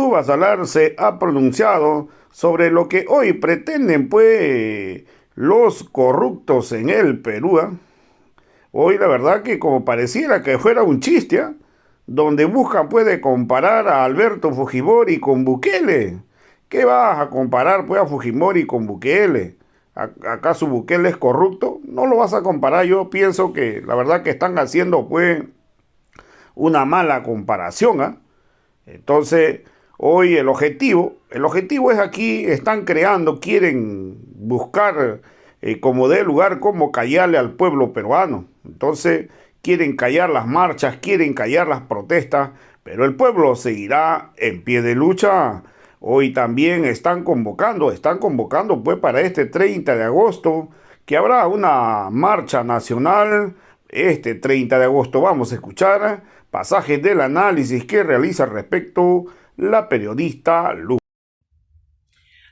Luz Basalar se ha pronunciado sobre lo que hoy pretenden, pues, los corruptos en el Perú. ¿Ah? Hoy la verdad que como pareciera que fuera un chiste, ¿ah? Donde buscan puede comparar a Alberto Fujimori con Bukele. ¿Qué vas a comparar pues a Fujimori con Bukele? ¿Acaso Bukele es corrupto? No lo vas a comparar. Yo pienso que la verdad que están haciendo pues una mala comparación. ¿Ah? Entonces, hoy el objetivo es aquí, están creando, quieren buscar como dé lugar, cómo callarle al pueblo peruano. Entonces, quieren callar las marchas, quieren callar las protestas, pero el pueblo seguirá en pie de lucha. Hoy también están convocando pues para este 30 de agosto, que habrá una marcha nacional. Este 30 de agosto vamos a escuchar pasajes del análisis que realiza al respecto la periodista Luz.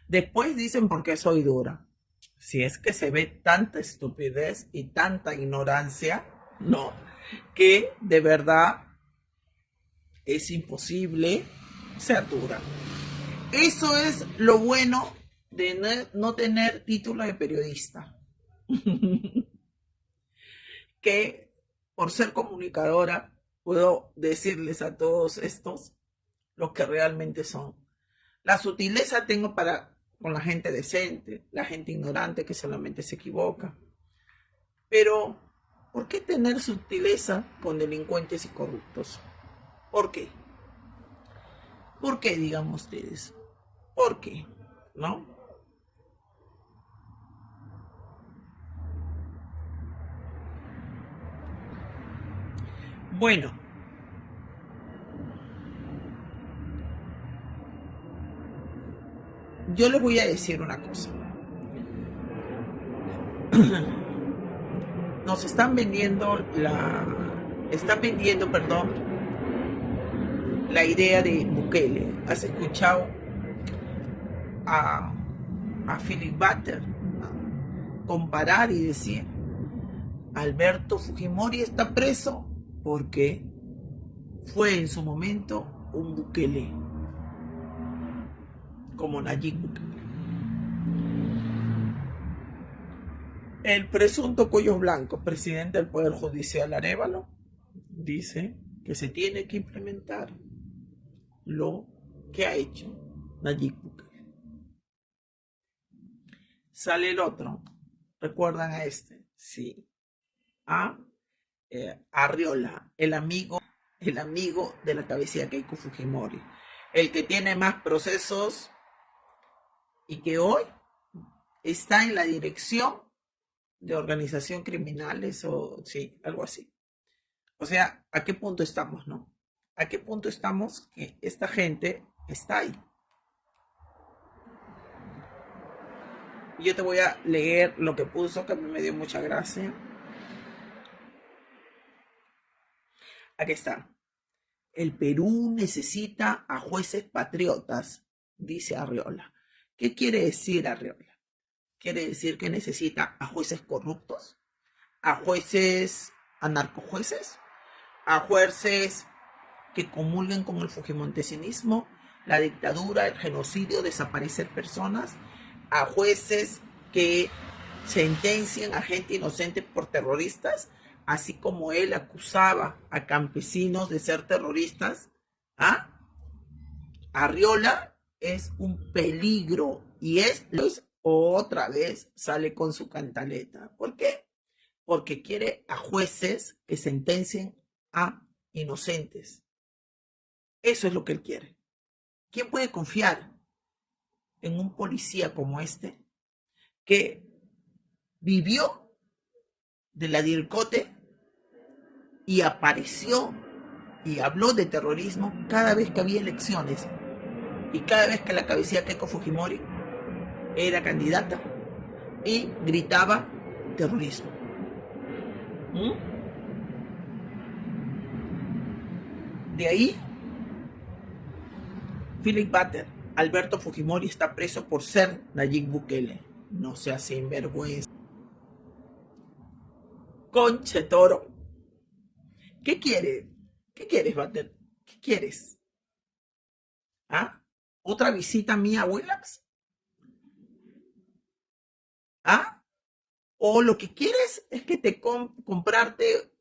Después dicen por qué soy dura. Si es que se ve tanta estupidez y tanta ignorancia, ¿no? Que de verdad es imposible ser dura. Eso es lo bueno de no tener título de periodista. Que por ser comunicadora puedo decirles a todos estos lo que realmente son. La sutileza tengo para con la gente decente, la gente ignorante que solamente se equivoca. Pero, ¿por qué tener sutileza con delincuentes y corruptos? ¿Por qué? ¿Por qué, digan ustedes? ¿Por qué? ¿No? Bueno, yo les voy a decir una cosa. Nos están vendiendo perdón, la idea de Bukele. ¿Has escuchado a, a Philip Butter comparar y decir, Alberto Fujimori está preso porque fue en su momento un Bukele, como Nayib Bukele? El presunto Cuello Blanco, presidente del Poder Judicial Arévalo, dice que se tiene que implementar lo que ha hecho Nayib Bukele. Sale el otro, ¿recuerdan a este? Sí, a Arriola, el amigo de la cabecilla Keiko Fujimori, el que tiene más procesos y que hoy está en la dirección de organización criminales o sí, algo así. O sea, ¿a qué punto estamos, no? ¿A qué punto estamos que esta gente está ahí? Y yo te voy a leer lo que puso, que a mí me dio mucha gracia. Aquí está. El Perú necesita a jueces patriotas, dice Arriola. ¿Qué quiere decir Arriola? ¿Quiere decir que necesita a jueces corruptos? ¿A jueces anarcojueces? ¿A jueces que comulguen con el fujimontesinismo, la dictadura, el genocidio, desaparecer personas? ¿A jueces que sentencien a gente inocente por terroristas, así como él acusaba a campesinos de ser terroristas? ¿Ah? Arriola es un peligro y otra vez sale con su cantaleta. ¿Por qué? Porque quiere a jueces que sentencien a inocentes. Eso es lo que él quiere. ¿Quién puede confiar en un policía como este que vivió de la DIRCOTE y apareció y habló de terrorismo cada vez que había elecciones y cada vez que la cabecilla Keiko Fujimori era candidata y gritaba terrorismo? ¿Mm? De ahí, Philip Butter, Alberto Fujimori está preso por ser Nayib Bukele. No sea sinvergüenza. Conche toro. ¿Qué quieres? ¿Qué quieres, Butter? ¿Qué quieres? ¿Ah? ¿Otra visita mía a Willax? ¿Ah? ¿O lo que quieres es que te comprarte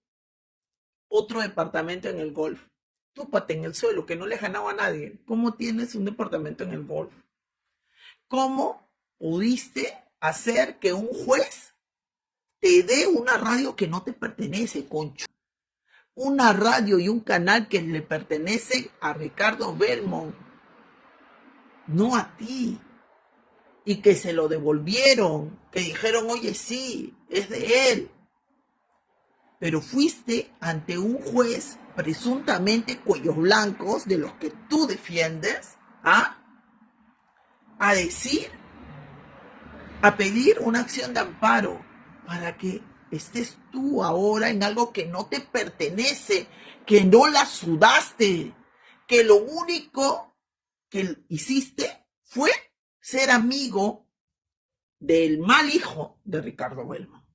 otro departamento en el golf? Túpate en el suelo, que no le has ganado a nadie. ¿Cómo tienes un departamento en el golf? ¿Cómo pudiste hacer que un juez te dé una radio que no te pertenece, concho? Una radio y un canal que le pertenece a Ricardo Belmont, no a ti. Y que se lo devolvieron, que dijeron, oye, sí, es de él. Pero fuiste ante un juez presuntamente cuellos blancos de los que tú defiendes, ¿ah? A decir, a pedir una acción de amparo para que estés tú ahora en algo que no te pertenece, que no la sudaste, que lo único que hiciste fue ser amigo del mal hijo de Ricardo Belmont.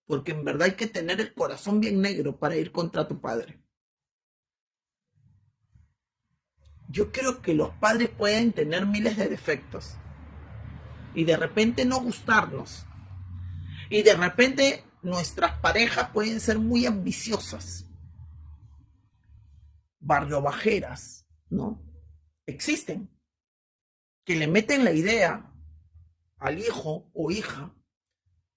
Porque en verdad hay que tener el corazón bien negro para ir contra tu padre. Yo creo que los padres pueden tener miles de defectos y de repente no gustarnos. Y de repente nuestras parejas pueden ser muy ambiciosas, barriobajeras, ¿no? Existen, que le meten la idea al hijo o hija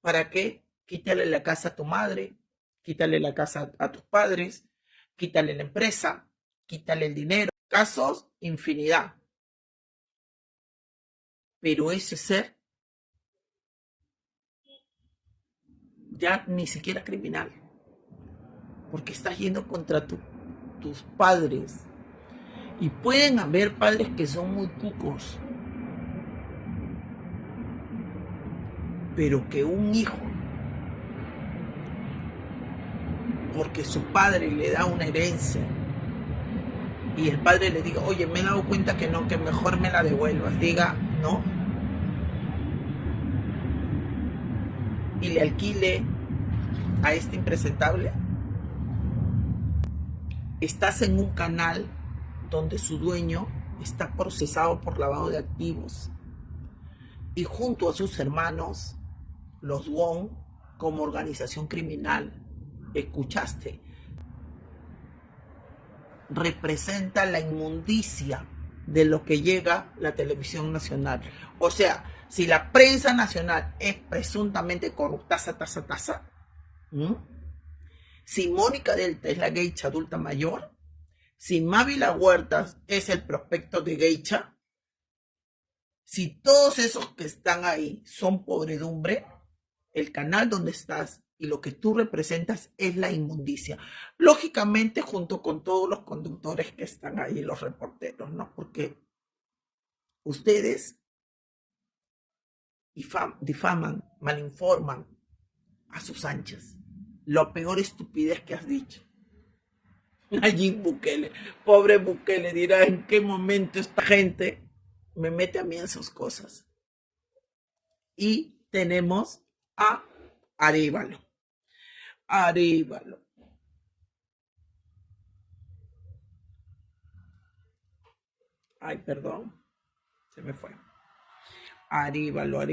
para que quítale la casa a tu madre, quítale la casa a tus padres, quítale la empresa, quítale el dinero. Casos, infinidad. Pero ese ser ya ni siquiera criminal, porque estás yendo contra tus padres. Y pueden haber padres que son muy cucos, pero que un hijo, porque su padre le da una herencia, y el padre le diga, oye, me he dado cuenta que no, que mejor me la devuelvas, diga, no, y le alquile a este impresentable. Estás en un canal donde su dueño está procesado por lavado de activos y junto a sus hermanos, los Wong, como organización criminal, escuchaste, representa la inmundicia de lo que llega la televisión nacional. O sea, si la prensa nacional es presuntamente corruptaza, si Mónica Delta es la geisha adulta mayor, si Mávila Huertas es el prospecto de geisha, si todos esos que están ahí son podredumbre, el canal donde estás y lo que tú representas es la inmundicia. Lógicamente, junto con todos los conductores que están ahí, los reporteros, ¿no? Porque ustedes difaman, malinforman a sus anchas. La peor estupidez que has dicho. Nayib Bukele, pobre Bukele, dirá en qué momento esta gente me mete a mí en sus cosas. Y tenemos a Arévalo. Arévalo. Ay, perdón. Se me fue. Arévalo.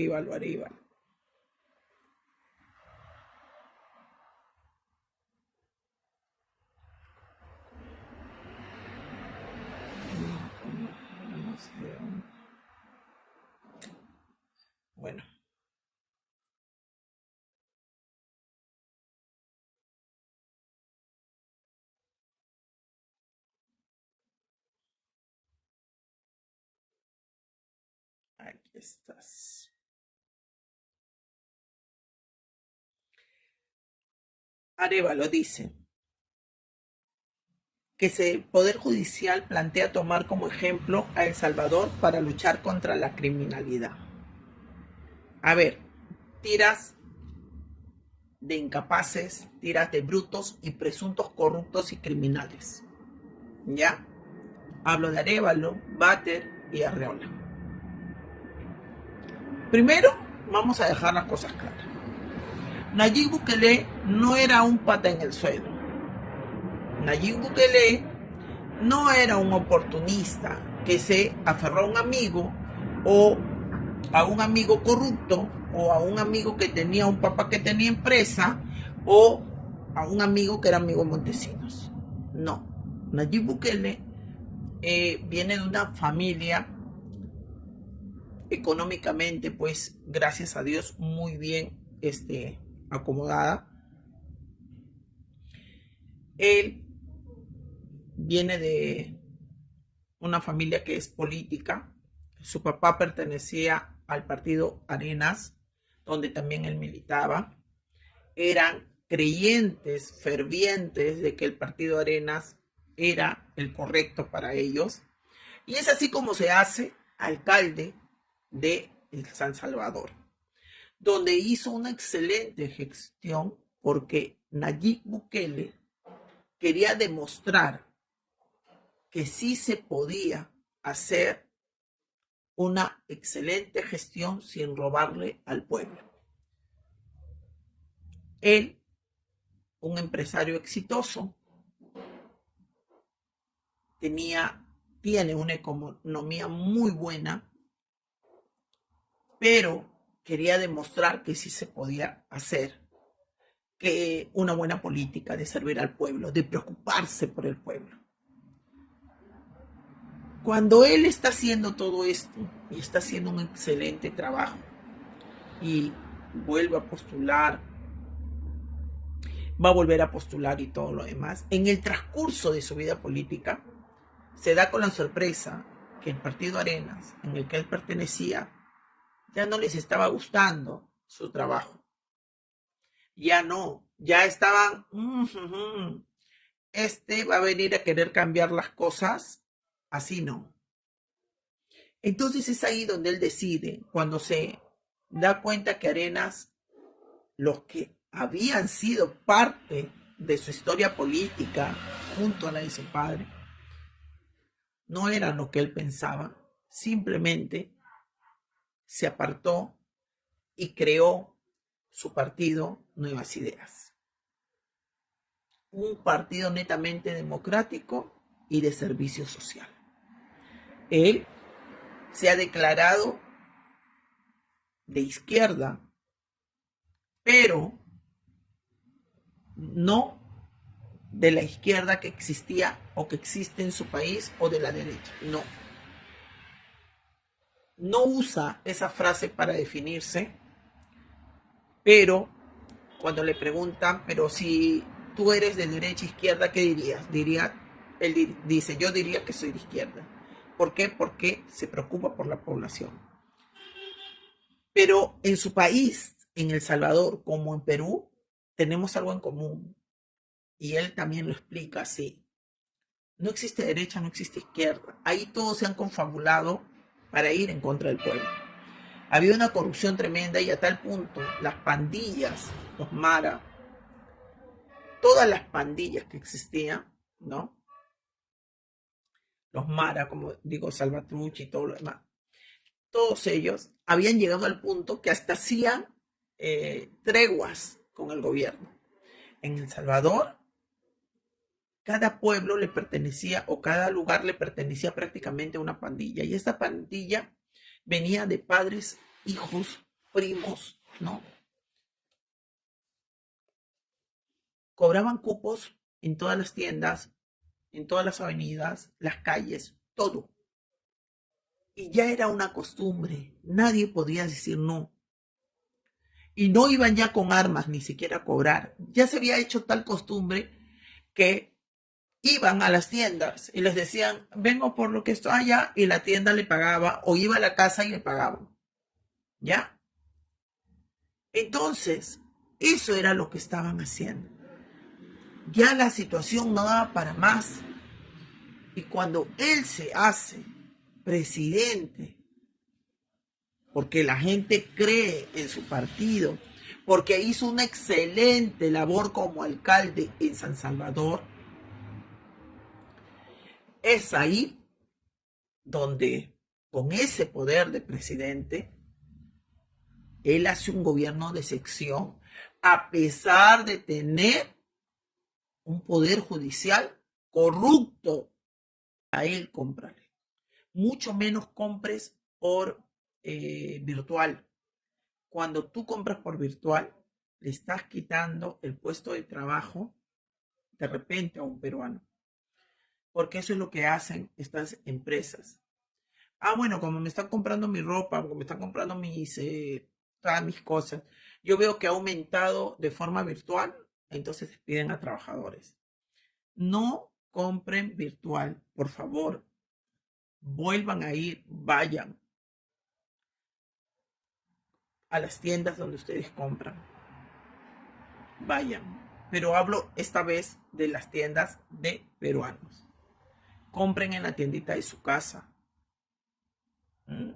Bueno. Aquí estás. Arévalo dice que el Poder Judicial plantea tomar como ejemplo a El Salvador para luchar contra la criminalidad. A ver, tiras de incapaces, tiras de brutos y presuntos corruptos y criminales. ¿Ya? Hablo de Arévalo, Bater y Arreola. Primero, vamos a dejar las cosas claras. Nayib Bukele no era un pata en el suelo. Nayib Bukele no era un oportunista que se aferró a un amigo o a un amigo corrupto o a un amigo que tenía un papá que tenía empresa o a un amigo que era amigo de Montesinos. No, Nayib Bukele viene de una familia económicamente, pues, gracias a Dios, muy bien acomodada. Él viene de una familia que es política. Su papá pertenecía al partido Arenas, donde también él militaba. Eran creyentes fervientes de que el partido Arenas era el correcto para ellos. Y es así como se hace alcalde de San Salvador, donde hizo una excelente gestión porque Nayib Bukele quería demostrar que sí se podía hacer una excelente gestión sin robarle al pueblo. Él, un empresario exitoso, tiene una economía muy buena, pero quería demostrar que sí se podía hacer que una buena política de servir al pueblo, de preocuparse por el pueblo. Cuando él está haciendo todo esto y está haciendo un excelente trabajo y vuelve a postular, va a volver a postular y todo lo demás, en el transcurso de su vida política se da con la sorpresa que el partido Arenas, en el que él pertenecía, ya no les estaba gustando su trabajo. Ya no, ya estaban, va a venir a querer cambiar las cosas, así no. Entonces es ahí donde él decide, cuando se da cuenta que Arenas, los que habían sido parte de su historia política junto a la de su padre, no eran lo que él pensaba, simplemente se apartó y creó su partido Nuevas Ideas. Un partido netamente democrático y de servicio social. Él se ha declarado de izquierda, pero no de la izquierda que existía o que existe en su país o de la derecha. No. No usa esa frase para definirse, pero cuando le preguntan, pero si tú eres de derecha izquierda, ¿qué dirías? Él dice, yo diría que soy de izquierda. ¿Por qué? Porque se preocupa por la población. Pero en su país, en El Salvador, como en Perú, tenemos algo en común. Y él también lo explica así. No existe derecha, no existe izquierda. Ahí todos se han confabulado para ir en contra del pueblo. Había una corrupción tremenda y a tal punto las pandillas, los Mara, todas las pandillas que existían, ¿no? Los Mara, como digo, Salvatrucha y todo lo demás, todos ellos habían llegado al punto que hasta hacían treguas con el gobierno. En El Salvador, cada pueblo le pertenecía o cada lugar le pertenecía prácticamente a una pandilla. Y esta pandilla venía de padres, hijos, primos, ¿no? Cobraban cupos en todas las tiendas, en todas las avenidas, las calles, todo. Y ya era una costumbre, nadie podía decir no. Y no iban ya con armas ni siquiera a cobrar. Ya se había hecho tal costumbre que iban a las tiendas y les decían, vengo por lo que estoy allá, y la tienda le pagaba, o iba a la casa y le pagaban. ¿Ya? Entonces, eso era lo que estaban haciendo. Ya la situación no daba para más. Y cuando él se hace presidente, porque la gente cree en su partido, porque hizo una excelente labor como alcalde en San Salvador, es ahí donde, con ese poder de presidente, él hace un gobierno de sección, a pesar de tener un poder judicial corrupto. A él cómprale. mucho menos compres por virtual. Cuando tú compras por virtual, le estás quitando el puesto de trabajo de repente a un peruano, porque eso es lo que hacen estas empresas. Ah, bueno, como me están comprando mi ropa, como me están comprando todas mis cosas, yo veo que ha aumentado de forma virtual, entonces despiden a trabajadores. No compren virtual, por favor. Vuelvan a ir, vayan a las tiendas donde ustedes compran. Vayan. Pero hablo esta vez de las tiendas de peruanos. Compren en la tiendita de su casa. ¿Mm?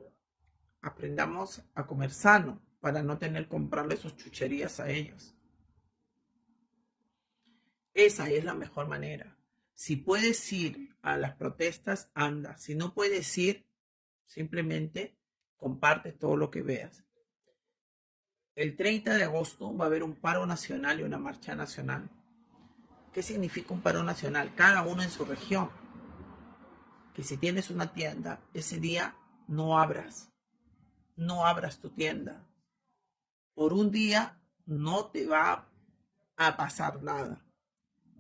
Aprendamos a comer sano para no tener que comprarle sus chucherías a ellos. Esa es la mejor manera. Si puedes ir a las protestas, anda. Si no puedes ir, simplemente comparte todo lo que veas. El 30 de agosto va a haber un paro nacional y una marcha nacional. ¿Qué significa un paro nacional? Cada uno en su región. Que si tienes una tienda, ese día no abras. No abras tu tienda. Por un día no te va a pasar nada,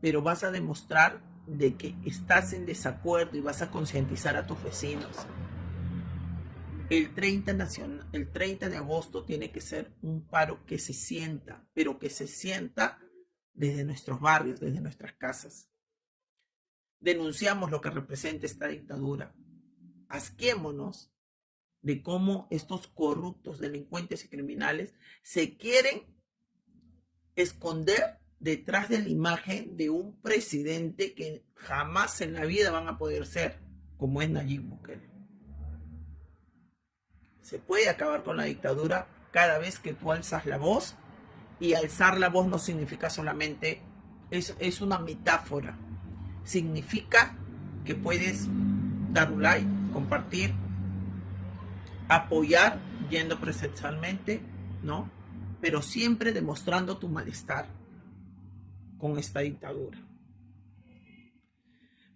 pero vas a demostrar de que estás en desacuerdo y vas a concientizar a tus vecinos. El 30 de agosto tiene que ser un paro que se sienta, pero que se sienta desde nuestros barrios, desde nuestras casas. Denunciamos lo que representa esta dictadura. Asquémonos de cómo estos corruptos, delincuentes y criminales se quieren esconder detrás de la imagen de un presidente que jamás en la vida van a poder ser, como es Nayib Bukele. Se puede acabar con la dictadura cada vez que tú alzas la voz, y alzar la voz no significa solamente, es una metáfora, significa que puedes dar un like, compartir, apoyar yendo presencialmente, ¿no? Pero siempre demostrando tu malestar con esta dictadura.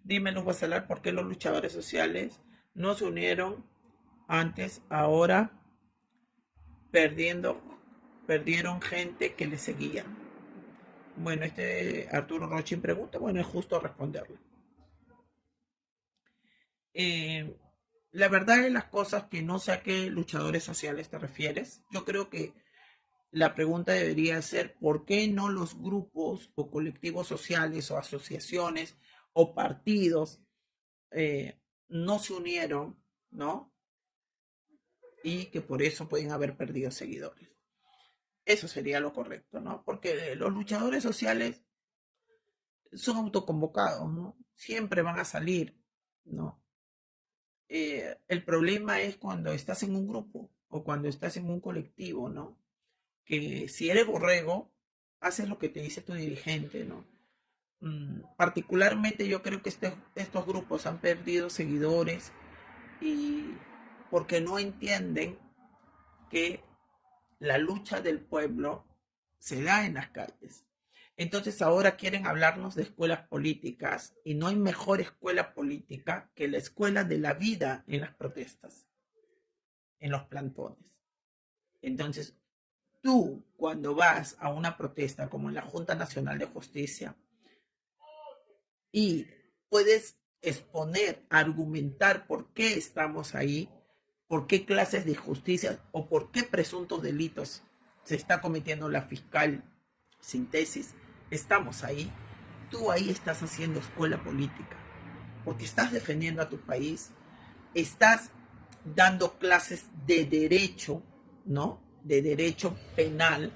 Dímelo, Guasalar, ¿por qué los luchadores sociales no se unieron antes, ahora perdieron gente que les seguía? Bueno, Arturo Rochin pregunta, bueno, es justo responderle. La verdad de las cosas, que no sé a qué luchadores sociales te refieres. Yo creo que la pregunta debería ser, ¿por qué no los grupos o colectivos sociales o asociaciones o partidos no se unieron, ¿no? Y que por eso pueden haber perdido seguidores. Eso sería lo correcto, ¿no? Porque los luchadores sociales son autoconvocados, ¿no? Siempre van a salir, ¿no? El problema es cuando estás en un grupo o cuando estás en un colectivo, ¿no? Que si eres borrego, haces lo que te dice tu dirigente, ¿no? Particularmente yo creo que estos grupos han perdido seguidores y porque no entienden que la lucha del pueblo se da en las calles. Entonces ahora quieren hablarnos de escuelas políticas, y no hay mejor escuela política que la escuela de la vida en las protestas, en los plantones. Entonces, tú cuando vas a una protesta como en la Junta Nacional de Justicia y puedes exponer, argumentar por qué estamos ahí, por qué clases de justicia o por qué presuntos delitos se está cometiendo la fiscal sin tesis, estamos ahí, tú ahí estás haciendo escuela política, porque estás defendiendo a tu país, estás dando clases de derecho, ¿no? De derecho penal,